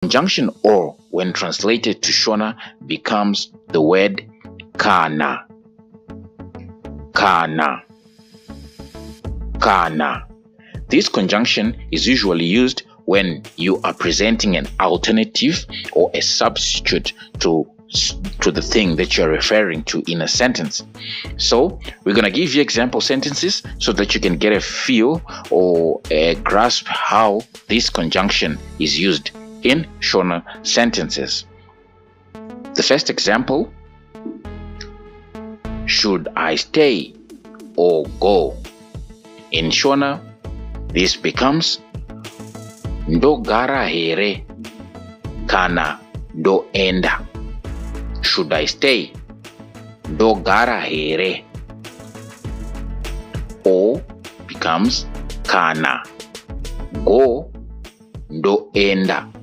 Conjunction or, when translated to Shona, becomes the word kana. Kana. Kana. This conjunction is usually used when you are presenting an alternative or a substitute to the thing that you're referring to in a sentence. So we're going to give you example sentences so that you can get a feel or a grasp how this conjunction is used in Shona sentences. The first example: should I stay or go? In Shona, this becomes ndogara here kana ndoenda. Should I stay? Ndogara here. Or becomes kana go ndoenda.